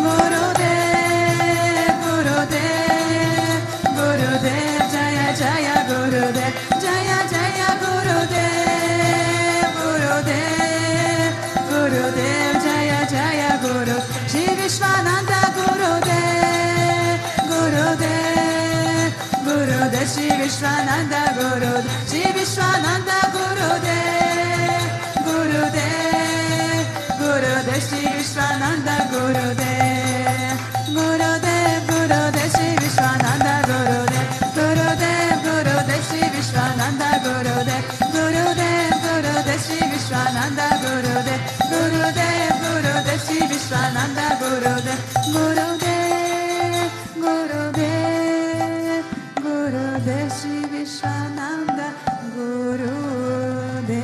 Speaker 2: Gurudev Gurudev Gurudev Jaya Jaya Gurudev Jaya Jaya Gurudev Gurudev Gurudev Jaya Jaya Guru Sri Vishwananda Gurudev Gurudev Gurudev Sri Vishwananda Gurudev Sri Vishwananda Gurudev Gurudev Gurudev Sri Vishwananda Gurudev Gurudev Gurudev Sri Vishwananda Gurudev Gurudev Gurudev Sri Vishwananda Gurudev Gurudev Gurudev Sri Vishwananda Gurudev Gurudev Gurudev Sri Vishwananda Gurudev Gurudev Gurudev Gurudev Sri Vishwananda Gurudev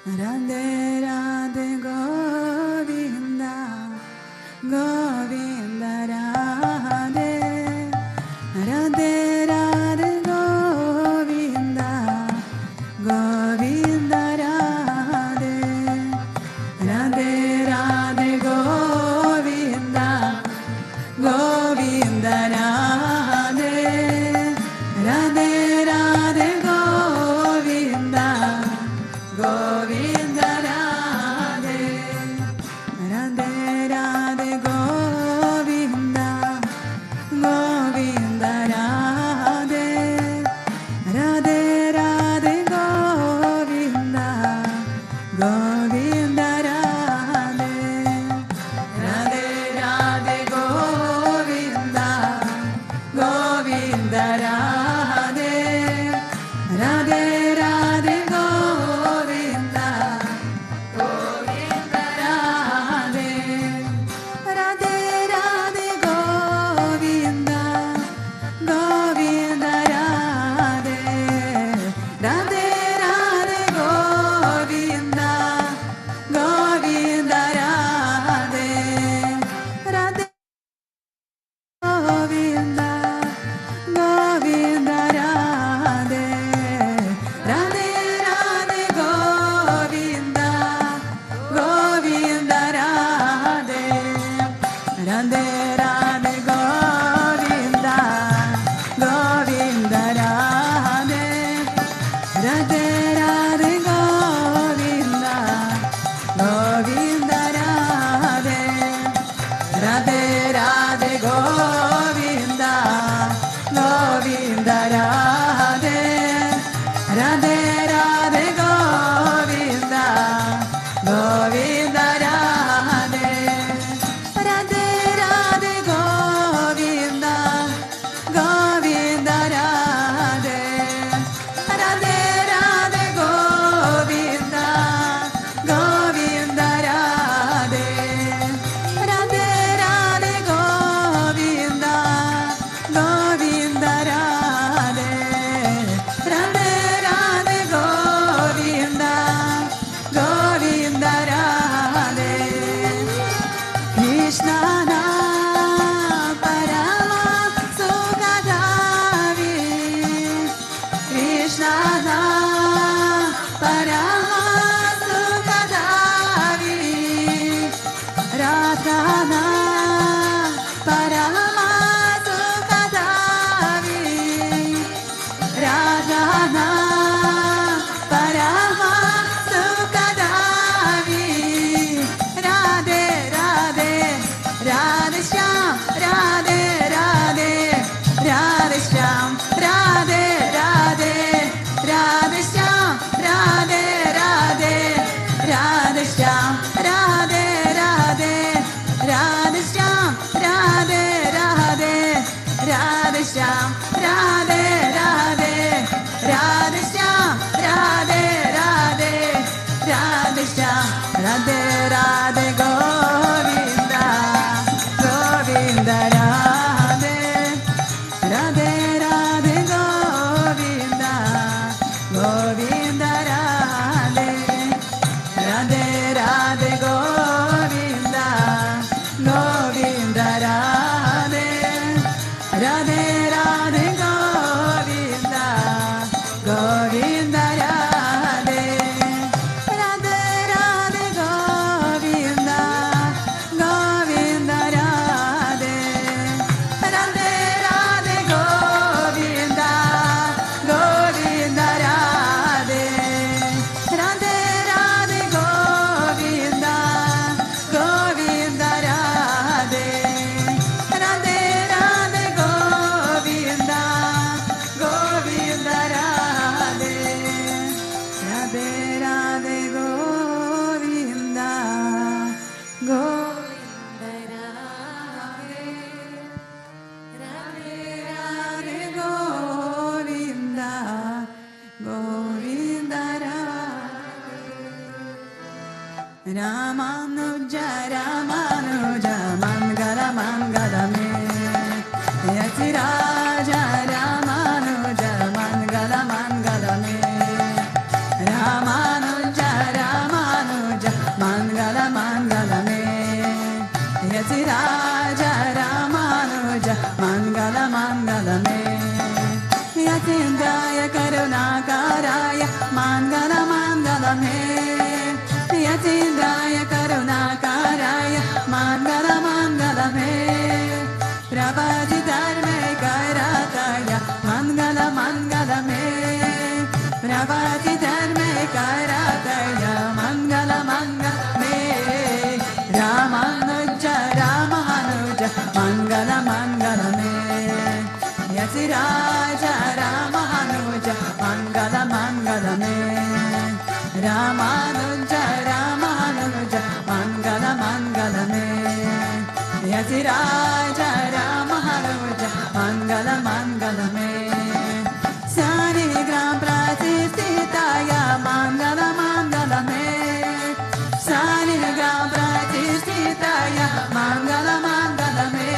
Speaker 2: Radhe Radhe Govinda Govinda Radhe Radhe Radhe Govinda Govinda Radhe Radhe Radhe Govinda Govinda Radhe Radhe Radhe Govinda Govinda Radhe Radhe Radhe Govinda Govinda Radhe Radhe Radhe Govinda Govinda Radhe Radhe Radhe Govinda Govinda Radhe Radhe Radhe Govinda Govinda Radhe Radhe Radhe Govinda Govinda Radhe Radhe Radhe Govinda Govinda Radhe Radhe Govinda Govinda Radhe Radhe Radhe Govinda Govinda Radhe Radhe Radhe Govinda Govinda Radhe Radhe Radhe Govinda Radhe, Radhe Radhe Govinda, Govinda Radhe, Radhe Radhe Govinda, Govinda Radhe, Radhe Radhe Govinda, Govinda Radhe, Radhe Radhe Govinda, Govinda Radhe, Radhe Radhe Govinda, Govinda Radhe, Radhe Radhe Govinda, Govinda Radhe, Radhe Radhe Govinda, Govinda Radhe, Radhe Radhe Govinda, Govinda Radhe, Radhe Radhe Govinda, Govinda Radhe. Ramanuja Ramanuja Mangala Mangala me Yatiraja Ramanuja Mangala Mangala me Ramanuja Ramanuja Mangala Mangala me Yatiraja Ramanuja Mangala Mangala me Yatindaya Karunakaraya Mangala Mangala me Yatindaya Karunakaraya Mangala Mangala me Prabhaji Dharme Kairataya Mangala Mangala me Prabhaji Dharme Kairataya Mangala Mangala me Ramanuja Ramanuja Mangala Mangala me Yatiraja Ramanuja Mangala Mangala me Ramanuja Ramanuja Mangala Mangala me Yatiraja Ramanuja Mangala Mangala me Sani Gram Pratistitaya Mangala Mangala me Sani Gram Pratistitaya Mangala Mangala me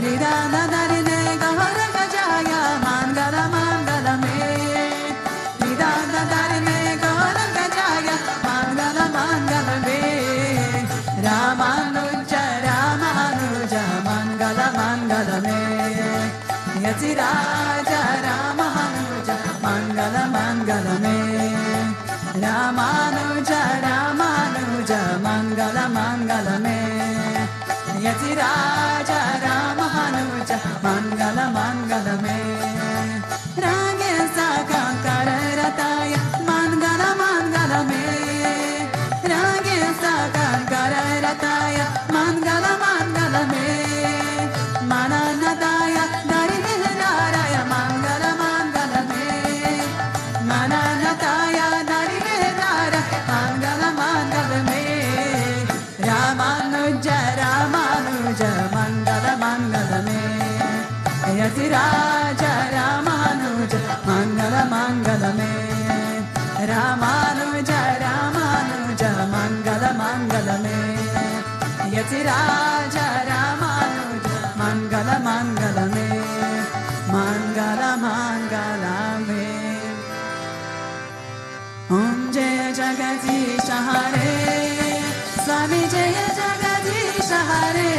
Speaker 2: Ridana Darine Gahara Gajaya Mangala Mangala me Ridana Darine Gahara Gajaya Mangala Mangala me Ramanuja Ramanuja Mangala Mangala me Yatiraja Ramanuja Mangala Mangala me Ramanuja Ramanuja Mangala Mangala me Yatiraja Ramanuja Mangala Mangala me Rage Sakam Kararataya Mangala Mangala me Rage Sakam Kararataya Mangala Mangala me Mananataya Dariviharaya Mangala Mangala me Mananataya Dariviharaya Mangala Mangala me Ramanuja Ramanuja Mangala Mangala me Yatiraja Ramanuja Mangala Mangala me Ramanuja Ramanuja Mangala Mangala me Yatiraja Ramanuja Mangala Mangala me Mangala Mangala me Om Jaya Jagadisha Hare Swami Jaya Jagadisha Hare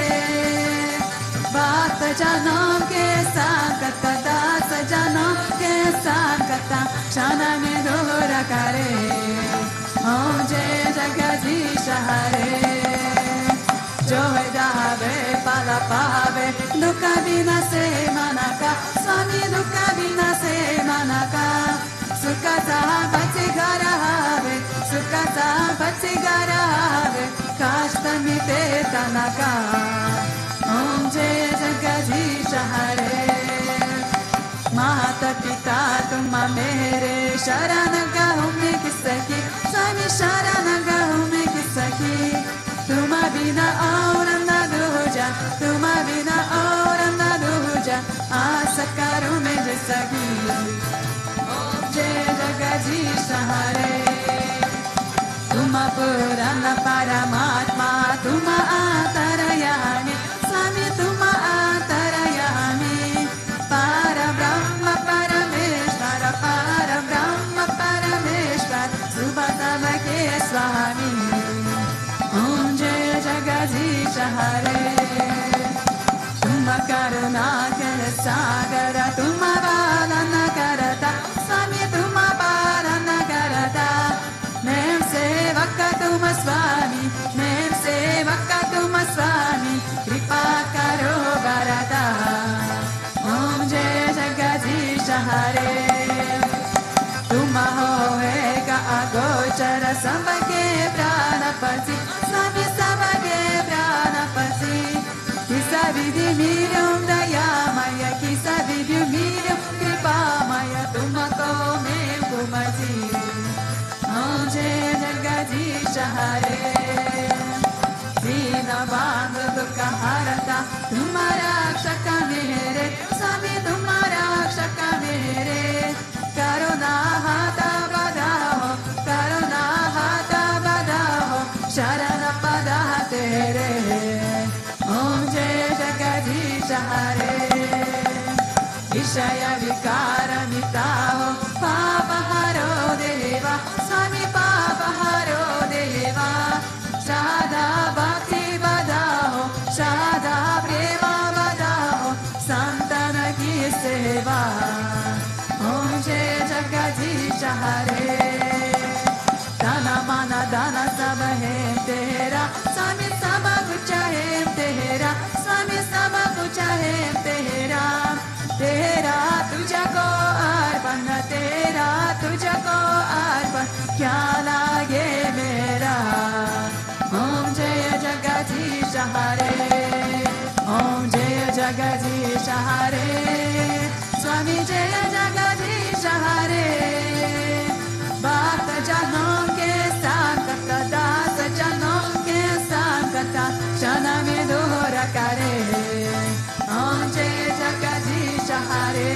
Speaker 2: Bhakta Janam ke Sankata Das Janam ke Sankata Shana me dura kare Om Jaya Jagadisha Hare Jo dave pala pave Dukha vina se manaka Swami dukha vina se manaka Sukha sahabati gara have Sukha sahabati gara have Kashta mite tanaka Om Jaya Jagadisha Hare Mata Pita Tuma Mere Sharana Gahume Kisaki Swami Sharana Gahume Kisaki Tuma Vina Auranda Duja Tuma Vina Auranda Duja Asa Karume Jasagi Om Jaya Jagadisha Hare Tuma Purana Paramatma Tuma Atarayani Swami Tuma Karunakar Sagara Tuma Balana Karata Swami Tuma Balana Karata Mem Sevaka Tuma Swami Mem Sevaka Tuma Swami Kripa Karo Bharata Om Jai Jagadish Hare Tuma Hoega Agochara Sambhage Pranapati Swami Sambhage Pranapati Kisa Vidhi Miryam Dayamaya Kisa Vidhi Miryam Kripamaya Tumako Mem Kumati Om Jai Jagadish Hare Dina Bandhu Dukha Harata Tumara Shaka Mere Swami Tumara Shaka Mere Karuna Hata Badaho Karuna Hata Badaho Sharana Padaha Tere Om Jai Jagadish Hare Vishaya Vikara Mitaho Papa Haro Deva Swami Papa Haro Deva Shada Bhakti Badaho Shada Prema Badaho Santana Ki Seva Om Jai Jagadish Hare Dana Mana Dana Saba Hem Tera Swami Saba Kucha Hem Tera Swami Saba Kucha Hem Tera Tera Tuja Ko Arpan Tera Tuja Ko Arpan Kya Lage Mera Om Jai Jagadish Hare Om Jai Jagadish Hare Swami Jai Jagadish Hare Bhakta Janon Ke Sankata Dasa Janon Ke Sankata Shana Vidura Kare Om Jai Jagadish Hare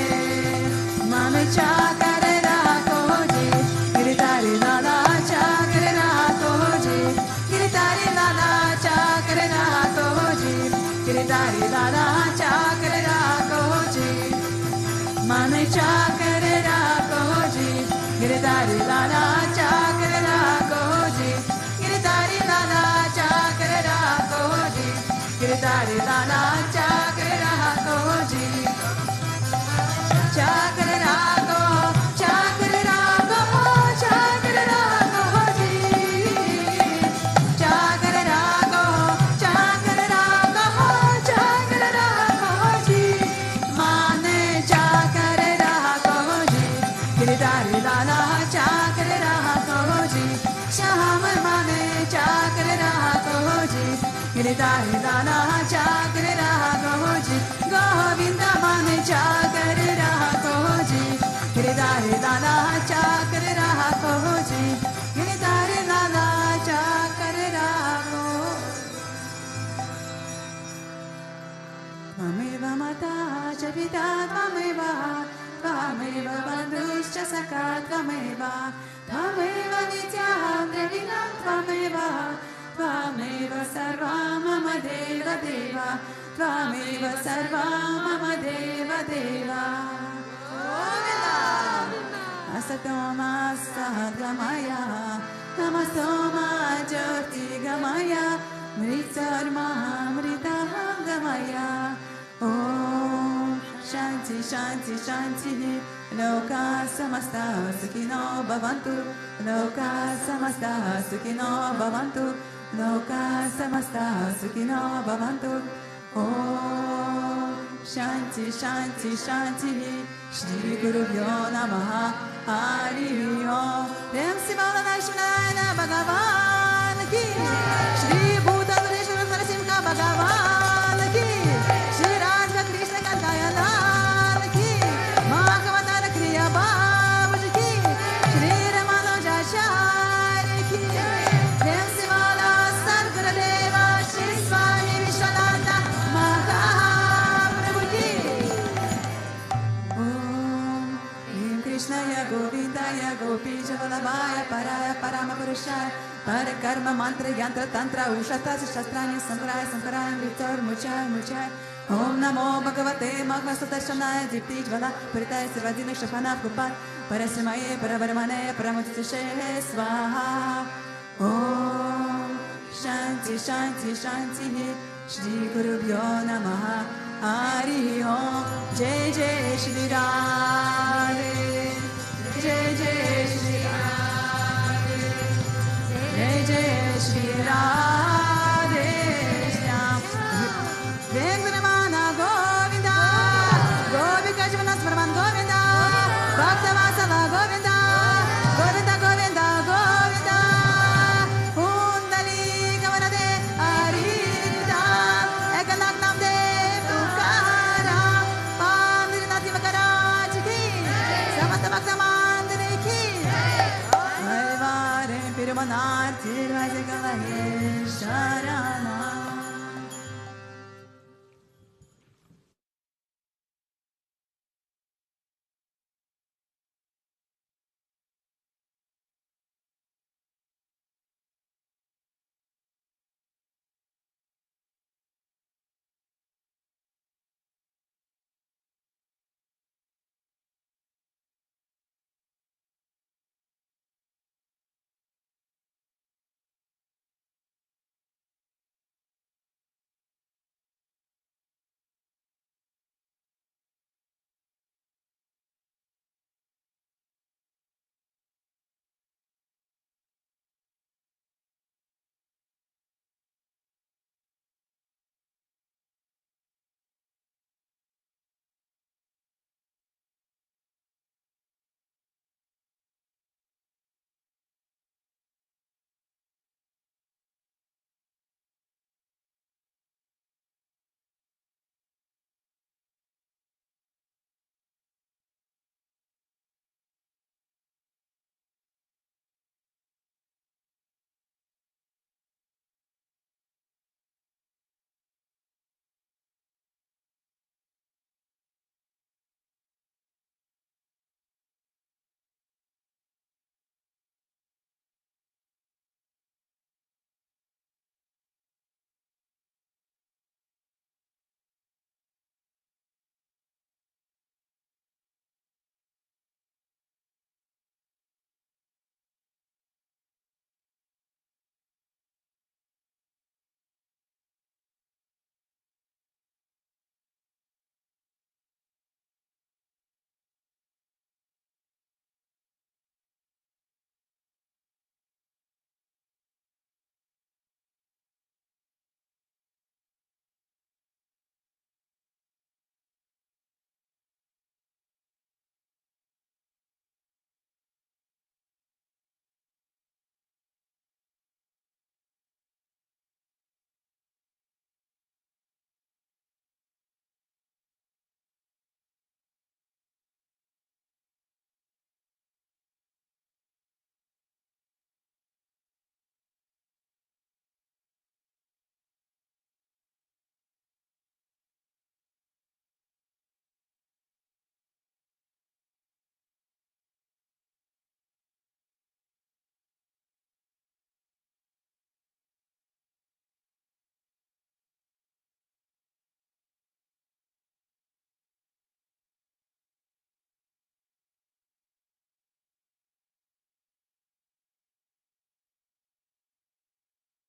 Speaker 2: Mame Chakare Rakoji Giritari Lala Chakare Rakoji Giritari Lala Chakare Rakoji Giritari Lala Chakare Rakoji Mame Chakare Rakoji Giritari Lala Chakare Rakoji Giritari Lala Chakare Rakoji Giritari Lala Chakare Rakoji Chakare Rako Chakare Rako Chakare Rakoji Chakare Rako Chakare Rako Chakare Rakoji Mane Chakare Rakoji Giritari Lala Chakare Rakoji Sham Mane Chakare Rakoji Giritari Lala Chakare Rakoji Govinda Mane Chakare Rakoji Giritari Lala Chakare Rakoji Giritari Lala Chakare Rakoji Tvameva Mata Chavita Tvameva Tvameva Bandhuscha Saka Tvameva Tvameva Nityam Devinam Tvameva Tvameva Sarva Mama Deva Deva Tvameva Sarva Mama Deva Deva Asatoma Sadgamaya Namastoma Jyoti Gamaya Mritarma Mritaham Gamaya Om Shanti Shanti Shanti Loka Samasta Sukhino Bhavantu Loka Samasta Sukhino Bhavantu Loka Samasta Sukhino Bhavantu Om Shanti Shanti Shanti Shri Guru Vyo Namaha Hari Om Prem Se Bola Narayana Bhagavan Ki Sri Bhutabhrteshwarnath Mandir Bhagavan Ki Shri Radha Krishna Kandayana Ki Mahavatar Kriya Babuj Ki Shri Ramanuja Chari Ki Prem Se Bola Sadgurudeva Sri Swami Vishwananda Mahaprabhu Ki Om Krishnaya Govindaya Gopi Javalabhaya Paraya Paramapurushaya Parakarma Mantra Yantra Tantra Ushata Shastrani Sampraya Sampraya Vitor Muchai Muchai Om Namo Bhagavate Mahasatashanaaya Dipti Jvala Puritaya Sarvadina Shafana Kupat Parasimaye Paravarmane Paramutishhe Swaha Om Shanti Shanti Shanti Shri Guru Vyo Namaha Hari Jai Jai Shri Ram.